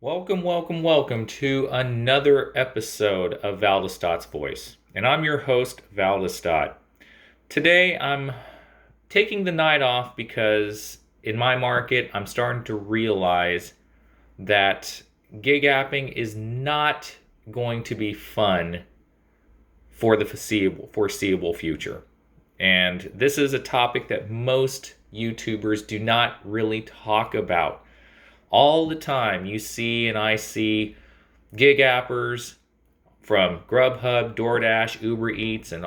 Welcome to another episode of Valdestat's Voice. And I'm your host, Valdestat. Today I'm taking the night off because in my market I'm starting to realize that gig apping is not going to be fun for the foreseeable future. And this is a topic that most YouTubers do not really talk about. All the time you see and I see gig appers from GrubHub, Doordash, Ubereats, and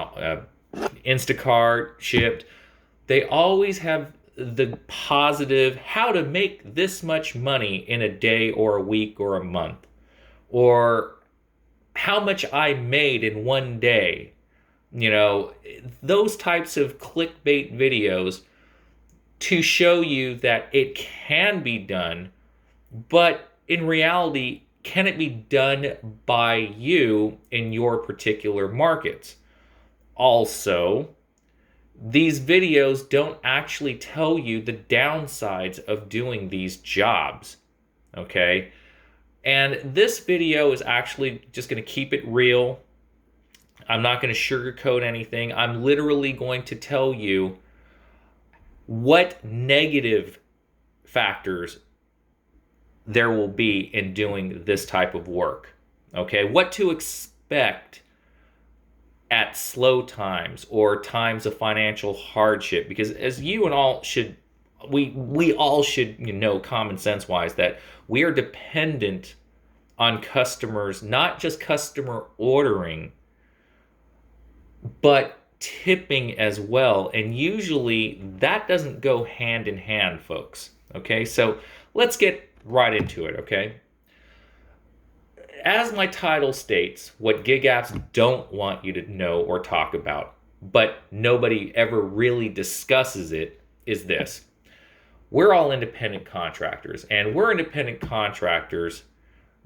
Instacart, Shipt. They always have the positive how to make this much money in a day or a week or a month, or how much I made in one day. Those types of clickbait videos to show you that it can be done. But in reality, can it be done by you in your particular markets? Also, these videos don't actually tell you the downsides of doing these jobs, okay? And this video is actually just going to keep it real. I'm not going to sugarcoat anything. I'm literally going to tell you what negative factors there will be in doing this type of work. Okay, what to expect at slow times or times of financial hardship, because as you and all should, we all should know common sense wise that we are dependent on customers, not just customer ordering, but tipping as well. And usually that doesn't go hand in hand, folks. Okay, so let's get right into it, okay? As my title states, what gig apps don't want you to know or talk about, but nobody ever really discusses it, is this. We're all independent contractors, and we're independent contractors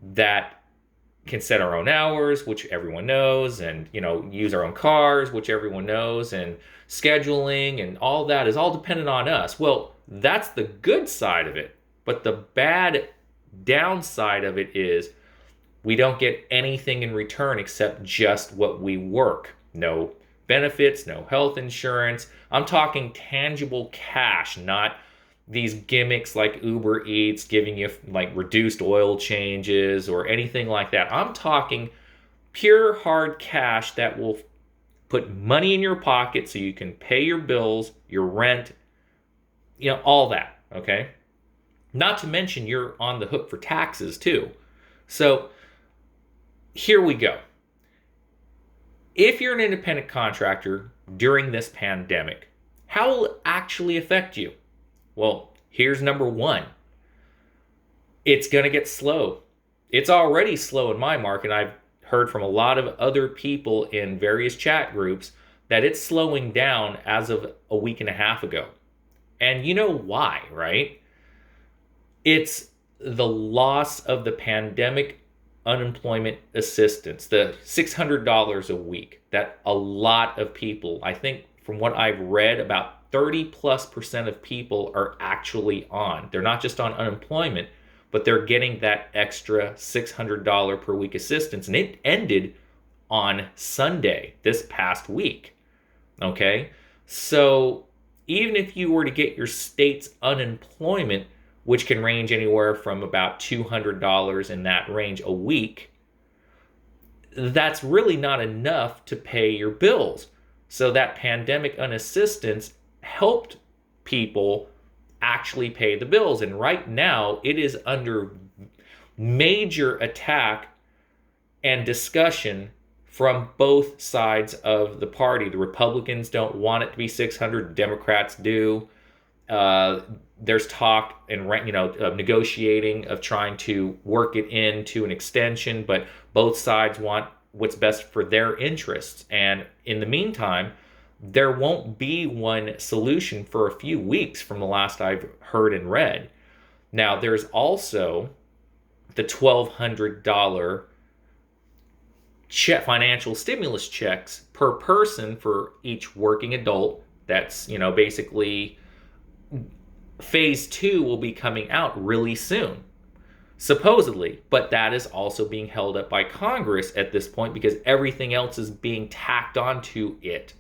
that can set our own hours, which everyone knows, and use our own cars, which everyone knows, and scheduling and all that is all dependent on us. Well, that's the good side of it. But the bad downside of it is we don't get anything in return except just what we work. No benefits, no health insurance. I'm talking tangible cash, not these gimmicks like Ubereats giving you like reduced oil changes or anything like that. I'm talking pure hard cash that will put money in your pocket so you can pay your bills, your rent, all that, okay? Not to mention you're on the hook for taxes too. So here we go. If you're an independent contractor during this pandemic, how will it actually affect you? Well, here's number one. It's going to get slow. It's already slow in my market. I've heard from a lot of other people in various chat groups that it's slowing down as of a week and a half ago. And you know why, right? It's the loss of the pandemic unemployment assistance, the $600 a week that a lot of people, I think from what I've read, about 30+% of people are actually on. They're not just on unemployment, but they're getting that extra $600 per week assistance. And it ended on Sunday this past week. Okay? So even if you were to get your state's unemployment, which can range anywhere from about $200 in that range a week, that's really not enough to pay your bills. So that pandemic unassistance helped people actually pay the bills. And right now, it is under major attack and discussion from both sides of the party. The Republicans don't want it to be 600, Democrats do. There's talk and of negotiating of trying to work it into an extension, but both sides want what's best for their interests. And in the meantime, there won't be one solution for a few weeks from the last I've heard and read. Now, there's also the $1,200 financial stimulus checks per person for each working adult. That's, basically phase 2 will be coming out really soon. supposedly, but that is also being held up by Congress at this point because everything else is being tacked onto it.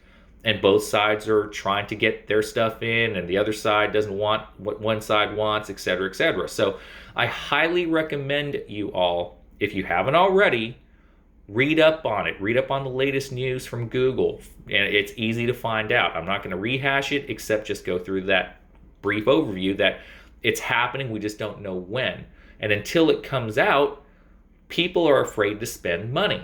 And both sides are trying to get their stuff in, and the other side doesn't want what one side wants, etc., etc. So I highly recommend you all, if you haven't already, read up on it. Read up on the latest news from Google. And it's easy to find out. I'm not going to rehash it, except just go through that brief overview that it's happening. We just don't know when. And until it comes out, people are afraid to spend money.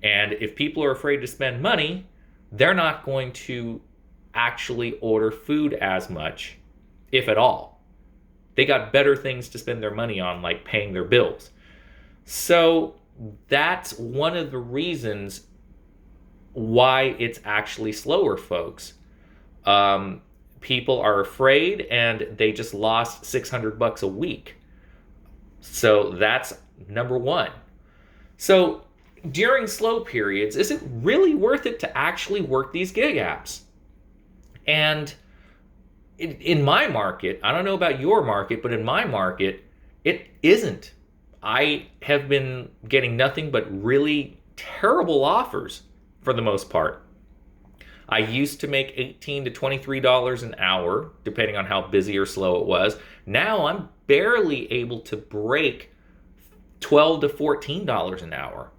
And if people are afraid to spend money, they're not going to actually order food as much, if at all. They got better things to spend their money on, like paying their bills. So that's one of the reasons why it's actually slower, folks. People are afraid, and they just lost $600 a week. So that's number one. So during slow periods, is it really worth it to actually work these gig apps? And in my market, I don't know about your market, but in my market, it isn't. I have been getting nothing but really terrible offers for the most part. I used to make $18 to $23 an hour, depending on how busy or slow it was. Now I'm barely able to break $12 to $14 an hour.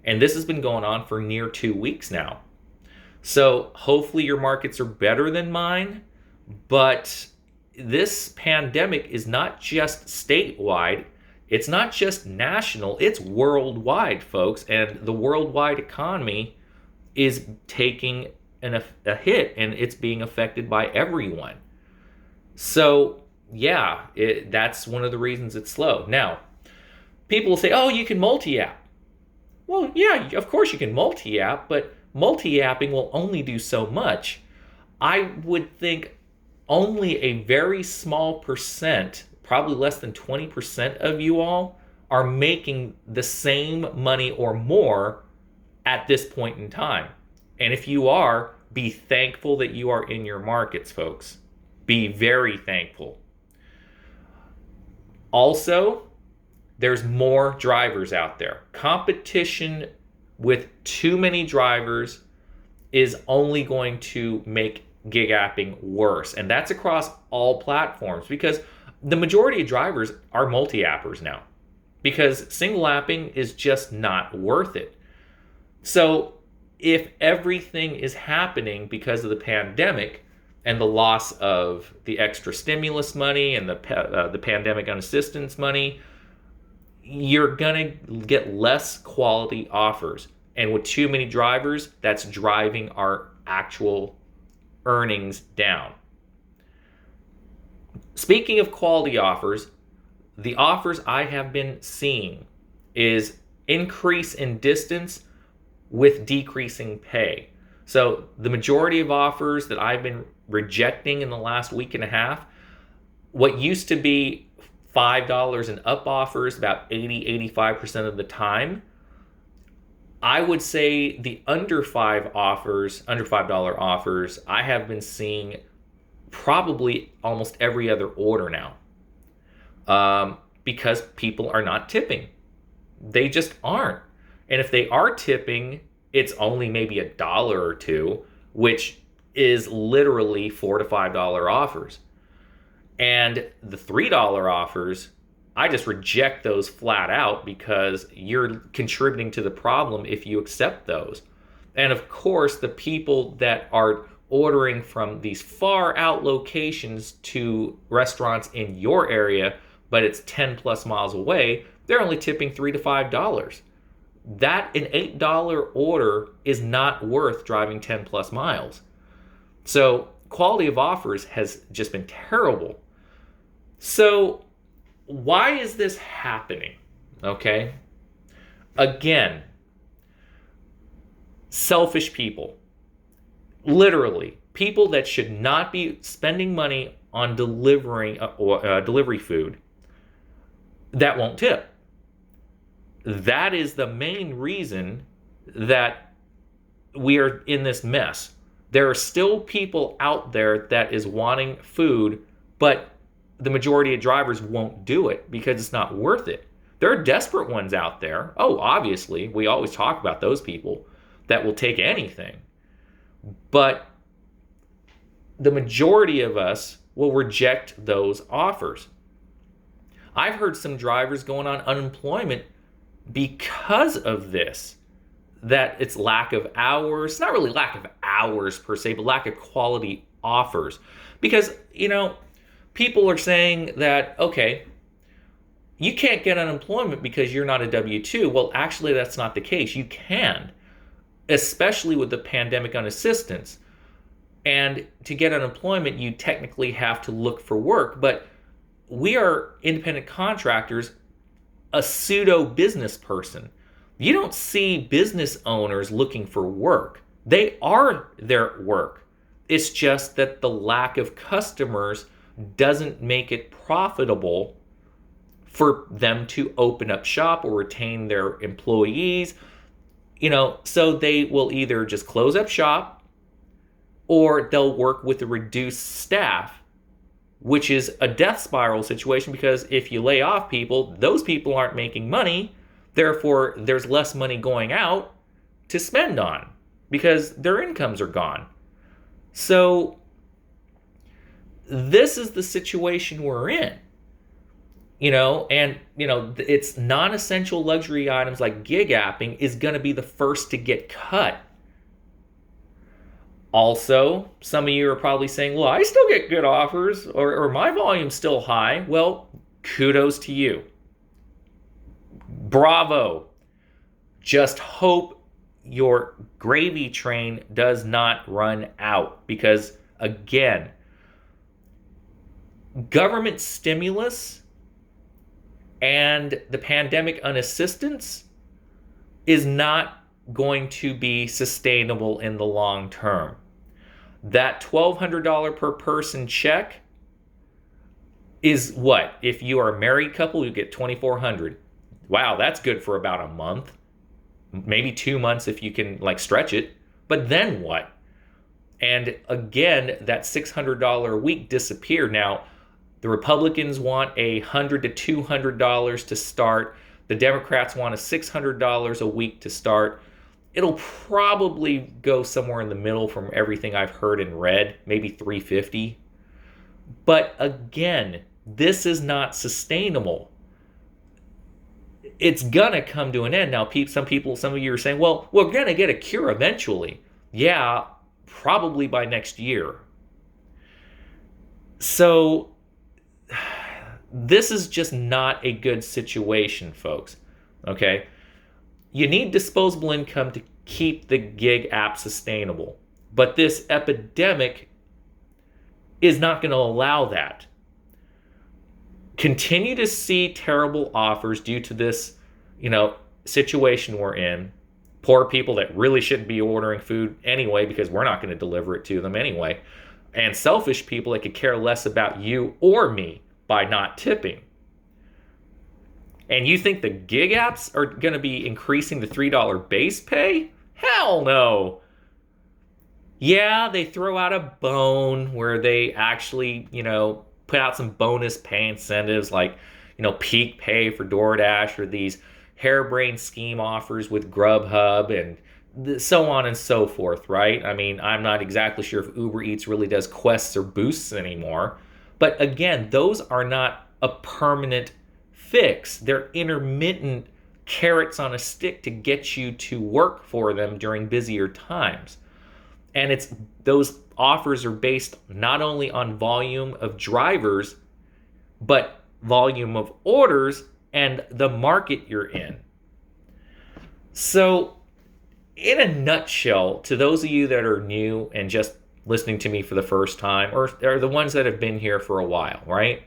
And this has been going on for near 2 weeks now. So hopefully your markets are better than mine, but this pandemic is not just statewide. It's not just national, it's worldwide, folks. And the worldwide economy is taking a hit, and it's being affected by everyone. So yeah, that's one of the reasons it's slow. Now, people will say, oh, you can multi-app. Well, yeah, of course you can multi-app, but multi-apping will only do so much. I would think only a very small percent, probably less than 20% of you all, are making the same money or more at this point in time. And if you are, be thankful that you are in your markets, folks. Be very thankful. Also, there's more drivers out there. Competition with too many drivers is only going to make gig apping worse. And that's across all platforms, because the majority of drivers are multi-appers now, because single apping is just not worth it. So if everything is happening because of the pandemic and the loss of the extra stimulus money and the pandemic assistance money, you're going to get less quality offers. And with too many drivers, that's driving our actual earnings down. Speaking of quality offers, the offers I have been seeing is increase in distance with decreasing pay. So the majority of offers that I've been rejecting in the last week and a half, what used to be $5 and up offers about 80-85% of the time, I would say the under $5 offers, I have been seeing probably almost every other order now, because people are not tipping. They just aren't. And if they are tipping, it's only maybe $1 or $2, which is literally $4 to $5 offers. And the $3 offers, I just reject those flat out, because you're contributing to the problem if you accept those. And of course, the people that are ordering from these far out locations to restaurants in your area, but it's 10 plus miles away, they're only tipping $3 to $5. That an $8 order is not worth driving 10 plus miles. So quality of offers has just been terrible. So why is this happening? Okay. Again, selfish people. Literally, people that should not be spending money on delivering delivery food that won't tip. That is the main reason that we are in this mess. There are still people out there that is wanting food, but the majority of drivers won't do it because it's not worth it. There are desperate ones out there. Oh, obviously, we always talk about those people that will take anything. But the majority of us will reject those offers. I've heard some drivers going on unemployment because of this, that it's lack of hours. It's not really lack of hours per se, but lack of quality offers. Because, people are saying that, okay, you can't get unemployment because you're not a W-2. Well, actually, that's not the case. You can, especially with the pandemic unassistance. And to get unemployment, you technically have to look for work. But we are independent contractors, a pseudo business person. You don't see business owners looking for work. They are their work. It's just that the lack of customers doesn't make it profitable for them to open up shop or retain their employees. So they will either just close up shop or they'll work with a reduced staff, which is a death spiral situation, because if you lay off people, those people aren't making money. Therefore, there's less money going out to spend on because their incomes are gone. So this is the situation we're in. It's non-essential luxury items like gig apping is going to be the first to get cut. Also, some of you are probably saying, well, I still get good offers, or my volume's still high. Well, kudos to you. Bravo. Just hope your gravy train does not run out, because, again, government stimulus and the pandemic unassistance is not going to be sustainable in the long term. That $1,200 per person check is what? If you are a married couple, you get $2,400. Wow, that's good for about a month, maybe 2 months if you can stretch it. But then what? And again, that $600 a week disappeared. Now, the Republicans want $100 to $200 to start. The Democrats want $600 a week to start. It'll probably go somewhere in the middle from everything I've heard and read, maybe $350. But again, this is not sustainable. It's gonna come to an end. Now, some of you are saying, well, we're gonna get a cure eventually. Yeah, probably by next year. So this is just not a good situation, folks. Okay? You need disposable income to keep the gig app sustainable. But this epidemic is not going to allow that. Continue to see terrible offers due to this, situation we're in. Poor people that really shouldn't be ordering food anyway because we're not going to deliver it to them anyway. And selfish people that could care less about you or me by not tipping. And you think the gig apps are going to be increasing the $3 base pay? Hell no. Yeah, they throw out a bone where they actually, put out some bonus pay incentives like, peak pay for Doordash, or these harebrained scheme offers with GrubHub and so on and so forth, right? I mean, I'm not exactly sure if Ubereats really does quests or boosts anymore. But again, those are not a permanent fix. They're intermittent carrots on a stick to get you to work for them during busier times. And those offers are based not only on volume of drivers, but volume of orders and the market you're in. So, in a nutshell, to those of you that are new and just listening to me for the first time, or are the ones that have been here for a while, right?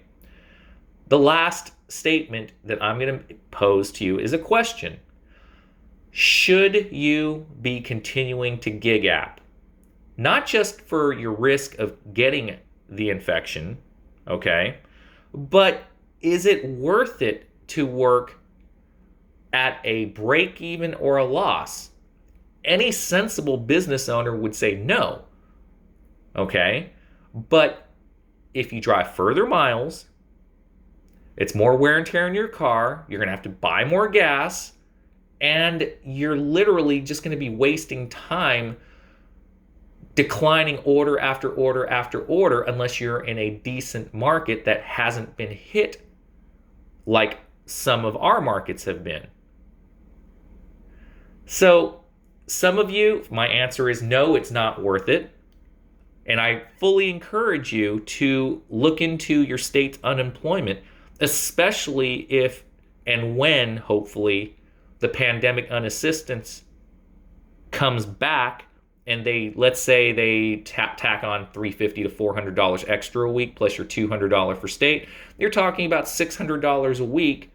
The last statement that I'm going to pose to you is a question. Should you be continuing to gig app? Not just for your risk of getting the infection, okay? But is it worth it to work at a break even or a loss? Any sensible business owner would say no, okay? But if you drive further miles, It's more wear and tear in your car. You're going to have to buy more gas. And you're literally just going to be wasting time declining order after order after order unless you're in a decent market that hasn't been hit like some of our markets have been. So some of you, my answer is no, it's not worth it. And I fully encourage you to look into your state's unemployment, especially if and when, hopefully, the pandemic unassistance comes back and let's say they tack on $350 to $400 extra a week plus your $200 for state. You're talking about $600 a week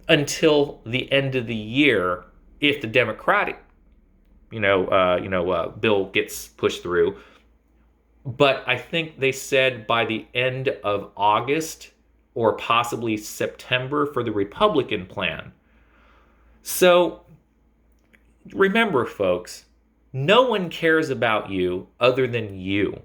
until the end of the year if the Democratic bill gets pushed through. But I think they said by the end of August or possibly September for the Republican plan. So remember, folks, no one cares about you other than you.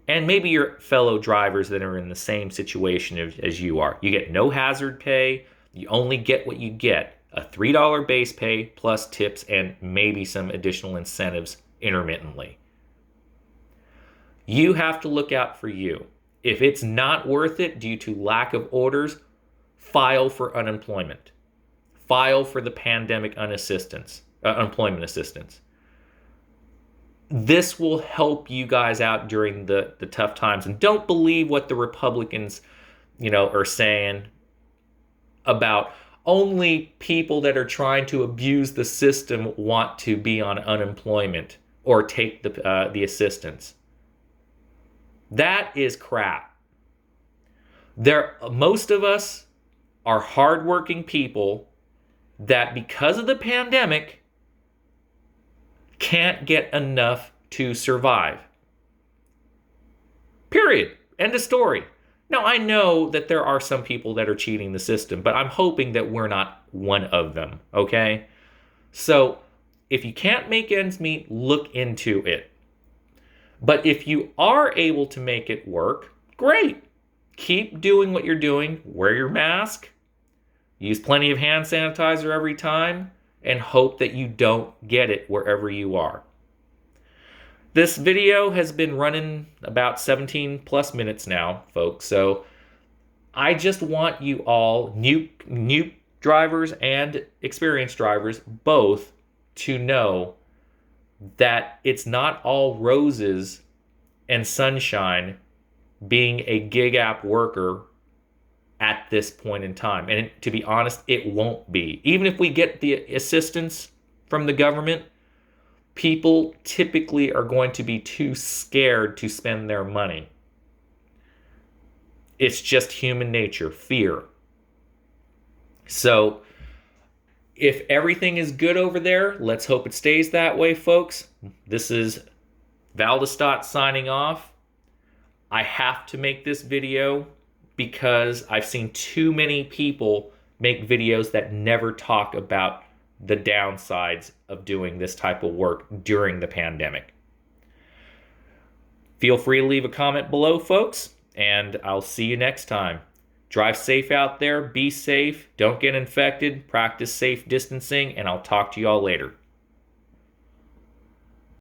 And maybe your fellow drivers that are in the same situation as you are. You get no hazard pay. You only get what you get. A $3 base pay plus tips and maybe some additional incentives intermittently. You have to look out for you. If it's not worth it due to lack of orders, file for unemployment. File for the pandemic unemployment assistance. This will help you guys out during the tough times. And don't believe what the Republicans, are saying about only people that are trying to abuse the system want to be on unemployment or take the assistance. That is crap. Most of us are hardworking people that, because of the pandemic, can't get enough to survive. Period. End of story. Now, I know that there are some people that are cheating the system, but I'm hoping that we're not one of them, okay? So, if you can't make ends meet, look into it. But if you are able to make it work, great. Keep doing what you're doing. Wear your mask. Use plenty of hand sanitizer every time. And hope that you don't get it wherever you are. This video has been running about 17 plus minutes now, folks. So I just want you all, new drivers and experienced drivers, both to know that it's not all roses and sunshine being a gig app worker at this point in time. And to be honest, it won't be. Even if we get the assistance from the government, people typically are going to be too scared to spend their money. It's just human nature, fear. So if everything is good over there, let's hope it stays that way, folks. This is Valdestot signing off. I have to make this video because I've seen too many people make videos that never talk about the downsides of doing this type of work during the pandemic. Feel free to leave a comment below, folks, and I'll see you next time. Drive safe out there, be safe, don't get infected, practice safe distancing, and I'll talk to you all later.